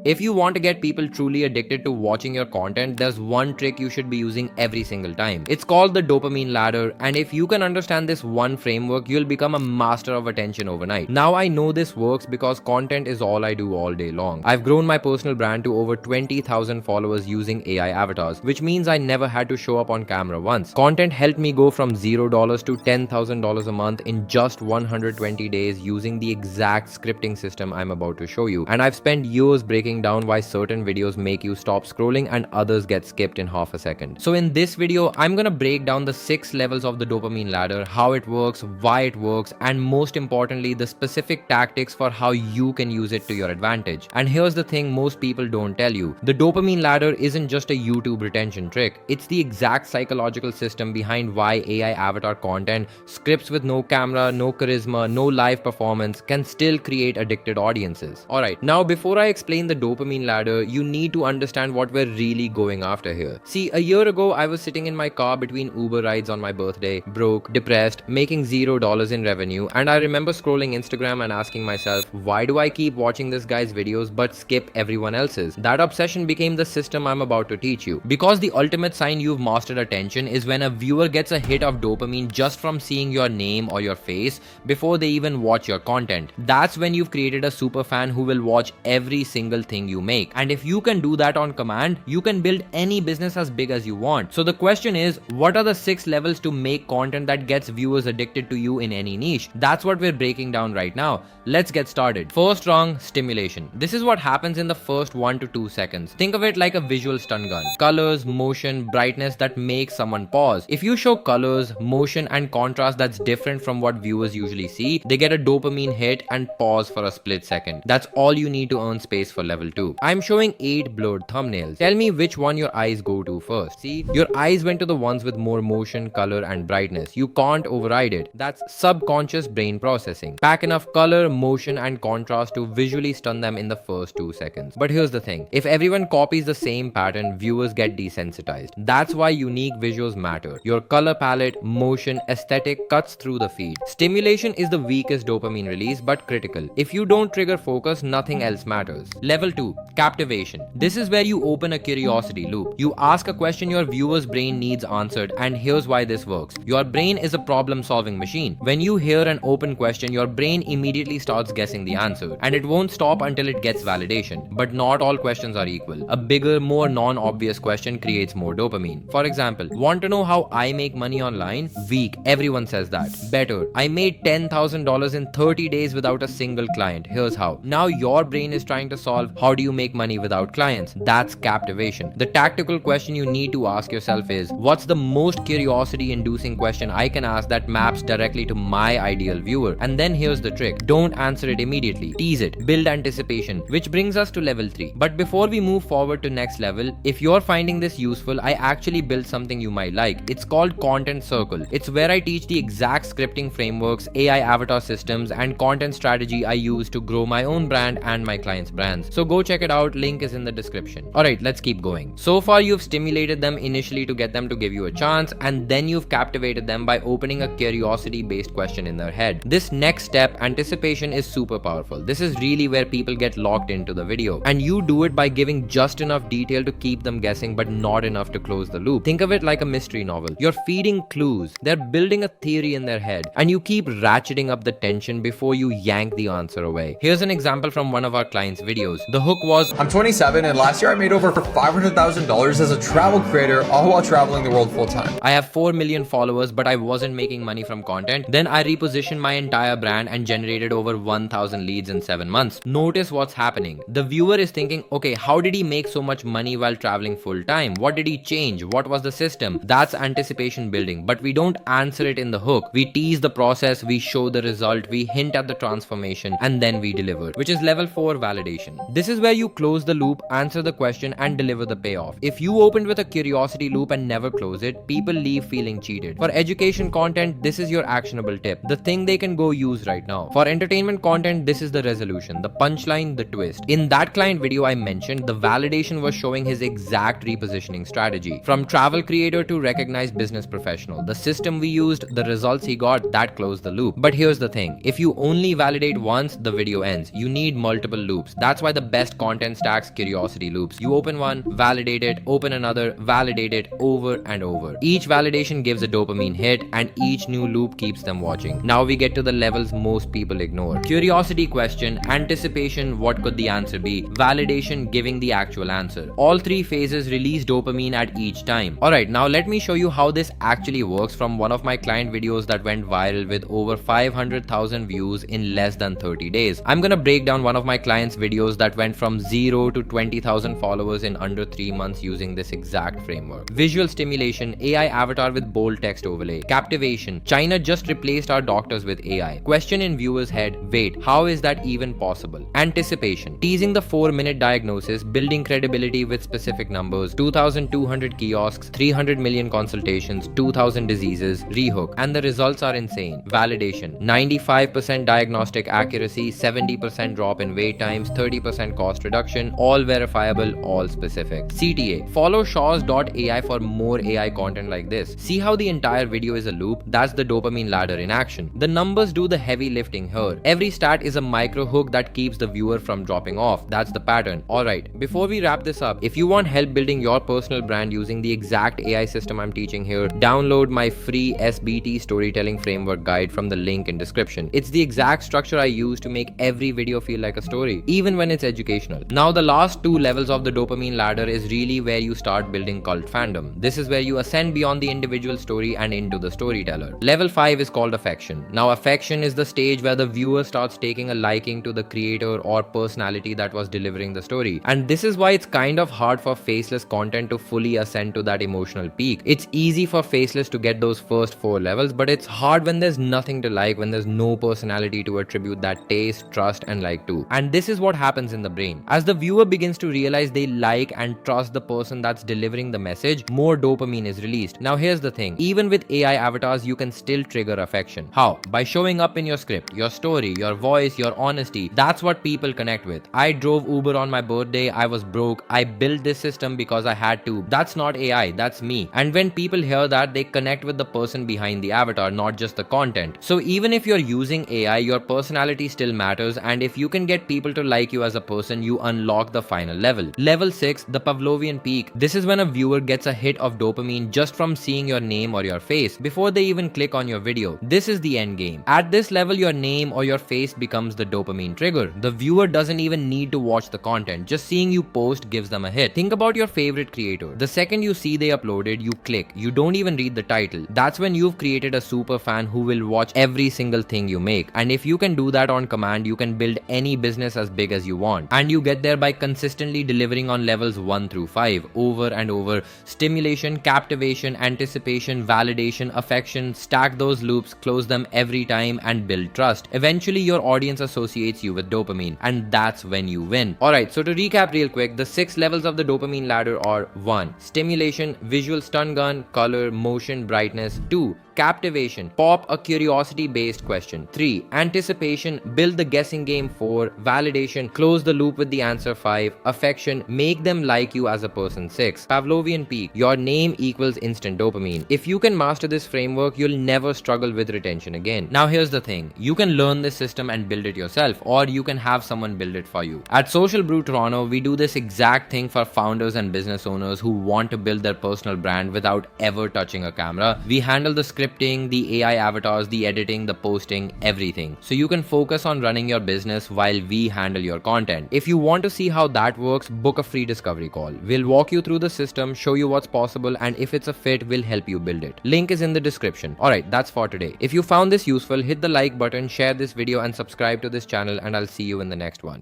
If you want to get people truly addicted to watching your content, there's one trick you should be using every single time. It's called the Dopamine Ladder, and if you can understand this one framework, you'll become a master of attention overnight. Now I know this works because content is all I do all day long. I've grown my personal brand to over 20,000 followers using AI avatars, which means I never had to show up on camera once. Content helped me go from $0 to $10,000 a month in just 120 days using the exact scripting system I'm about to show you. And I've spent years breaking down why certain videos make you stop scrolling and others get skipped in half a second. So in this video, I'm gonna break down the 6 levels of the dopamine ladder, how it works, why it works, and most importantly, the specific tactics for how you can use it to your advantage. And here's the thing most people don't tell you. The dopamine ladder isn't just a YouTube retention trick. It's the exact psychological system behind why AI avatar content, scripts with no camera, no charisma, no live performance can still create addicted audiences. Alright, now before I explain the dopamine ladder, you need to understand what we're really going after here. See, a year ago, I was sitting in my car between Uber rides on my birthday, broke, depressed, making $0 in revenue, and I remember scrolling Instagram and asking myself, why do I keep watching this guy's videos but skip everyone else's? That obsession became the system I'm about to teach you. Because the ultimate sign you've mastered attention is when a viewer gets a hit of dopamine just from seeing your name or your face before they even watch your content. That's when you've created a super fan who will watch every single thing you make. And if you can do that on command, you can build any business as big as you want. So the question is, what are the 6 levels to make content that gets viewers addicted to you in any niche? That's what we're breaking down right now. Let's get started. First rung, stimulation. This is what happens in the first 1 to 2 seconds. Think of it like a visual stun gun. Colors, motion, brightness that make someone pause. If you show colors, motion, and contrast that's different from what viewers usually see, they get a dopamine hit and pause for a split second. That's all you need to earn space for level 2. I'm showing 8 blurred thumbnails. Tell me which one your eyes go to first. See, your eyes went to the ones with more motion, color, and brightness. You can't override it. That's subconscious brain processing. Pack enough color, motion, and contrast to visually stun them in the first 2 seconds. But here's the thing. If everyone copies the same pattern, viewers get desensitized. That's why unique visuals matter. Your color palette, motion, aesthetic cuts through the feed. Stimulation is the weakest dopamine release, but critical. If you don't trigger focus, nothing else matters. Level 2, captivation. This is where you open a curiosity loop. You ask a question your viewer's brain needs answered, and here's why this works. Your brain is a problem-solving machine. When you hear an open question, your brain immediately starts guessing the answer, and it won't stop until it gets validation. But not all questions are equal. A bigger, more non-obvious question creates more dopamine. For example, want to know how I make money online? Weak. Everyone says that. Better. I made $10,000 in 30 days without a single client. Here's how. Now your brain is trying to solve how do you make money without clients? That's captivation. The tactical question you need to ask yourself is, what's the most curiosity-inducing question I can ask that maps directly to my ideal viewer? And then here's the trick. Don't answer it immediately. Tease it. Build anticipation. Which brings us to level 3. But before we move forward to next level, if you're finding this useful, I actually built something you might like. It's called Content Circle. It's where I teach the exact scripting frameworks, AI avatar systems, and content strategy I use to grow my own brand and my clients' brands. So go check it out. Link is in the description. Alright, let's keep going. So far, you've stimulated them initially to get them to give you a chance, and then you've captivated them by opening a curiosity-based question in their head. This next step, anticipation, is super powerful. This is really where people get locked into the video. And you do it by giving just enough detail to keep them guessing, but not enough to close the loop. Think of it like a mystery novel. You're feeding clues. They're building a theory in their head, and you keep ratcheting up the tension before you yank the answer away. Here's an example from one of our clients' videos. The hook was, I'm 27 and last year I made over $500,000 as a travel creator, all while traveling the world full time. I have 4 million followers, but I wasn't making money from content. Then I repositioned my entire brand and generated over 1,000 leads in 7 months. Notice what's happening. The viewer is thinking, okay, how did he make so much money while traveling full time? What did he change? What was the system? That's anticipation building, but we don't answer it in the hook. We tease the process, we show the result, we hint at the transformation, and then we deliver, which is level 4, validation. This is where you close the loop, answer the question, and deliver the payoff. If you opened with a curiosity loop and never close it, people leave feeling cheated. For education content, this is your actionable tip, the thing they can go use right now. For entertainment content, this is the resolution, the punchline, the twist. In that client video I mentioned, the validation was showing his exact repositioning strategy. From travel creator to recognized business professional, the system we used, the results he got, that closed the loop. But here's the thing, if you only validate once, the video ends. You need multiple loops. That's why the best content stacks curiosity loops. You open one, validate it, open another, validate it over and over. Each validation gives a dopamine hit and each new loop keeps them watching. Now we get to the levels most people ignore. Curiosity question, anticipation, what could the answer be? Validation, giving the actual answer. All three phases release dopamine at each time. Alright, now let me show you how this actually works from one of my client videos that went viral with over 500,000 views in less than 30 days. I'm gonna break down one of my clients' videos that went from 0 to 20,000 followers in under 3 months using this exact framework. Visual stimulation, AI avatar with bold text overlay. Captivation, China just replaced our doctors with AI. Question in viewer's head, wait, how is that even possible? Anticipation, teasing the 4-minute diagnosis, building credibility with specific numbers, 2,200 kiosks, 300 million consultations, 2,000 diseases, rehook, and the results are insane. Validation, 95% diagnostic accuracy, 70% drop in wait times, 30% cost reduction, all verifiable, all specific. CTA, follow shaws.ai for more AI content like this. See how the entire video is a loop? That's the dopamine ladder in action. The numbers do the heavy lifting here. Every stat is a micro hook that keeps the viewer from dropping off. That's the pattern. Alright, before we wrap this up, if you want help building your personal brand using the exact AI system I'm teaching here, download my free SBT storytelling framework guide from the link in description. It's the exact structure I use to make every video feel like a story, even when it's educational. Now the last two levels of the dopamine ladder is really where you start building cult fandom. This is where you ascend beyond the individual story and into the storyteller. Level 5 is called affection. Now affection is the stage where the viewer starts taking a liking to the creator or personality that was delivering the story. And this is why it's kind of hard for faceless content to fully ascend to that emotional peak. It's easy for faceless to get those first 4 levels, but it's hard when there's nothing to like, when there's no personality to attribute that taste, trust, and like to. And this is what happens in the brain. As the viewer begins to realize they like and trust the person that's delivering the message, more dopamine is released. Now here's the thing, even with AI avatars, you can still trigger affection. How? By showing up in your script, your story, your voice, your honesty. That's what people connect with. I drove Uber on my birthday, I was broke, I built this system because I had to. That's not AI, that's me. And when people hear that, they connect with the person behind the avatar, not just the content. So even if you're using AI, your personality still matters, and if you can get people to like you as a person, you unlock the final level. Level 6, the Pavlovian peak. This is when a viewer gets a hit of dopamine just from seeing your name or your face before they even click on your video. This is the end game. At this level, your name or your face becomes the dopamine trigger. The viewer doesn't even need to watch the content. Just seeing you post gives them a hit. Think about your favorite creator. The second you see they uploaded, you click. You don't even read the title. That's when you've created a super fan who will watch every single thing you make. And if you can do that on command, you can build any business as big as you want. And you get there by consistently delivering on levels 1 through 5 over and over. Stimulation, captivation, anticipation, validation, affection. Stack those loops, close them every time, and build trust. Eventually your audience associates you with dopamine, and that's when you win. Alright, so to recap real quick, the 6 levels of the dopamine ladder are: 1. Stimulation, visual stun gun, color, motion, brightness. 2. Captivation, pop a curiosity based question. 3. Anticipation, build the guessing game. 4. Validation, close the loop with the answer. 5. Affection, make them like you as a person. 6. Pavlovian peak, your name equals instant dopamine. If you can master this framework, you'll never struggle with retention again. Now here's the thing, you can learn this system and build it yourself, or you can have someone build it for you. At Social Brew Toronto, we do this exact thing for founders and business owners who want to build their personal brand without ever touching a camera. We handle the scripting, the AI avatars, the editing, the posting, everything. So you can focus on running your business while we handle your content. If you want to see how that works, book a free discovery call. We'll walk you through the system, show you what's possible, and if it's a fit, we'll help you build it. Link is in the description. Alright, that's for today. If you found this useful, hit the like button, share this video, and subscribe to this channel, and I'll see you in the next one.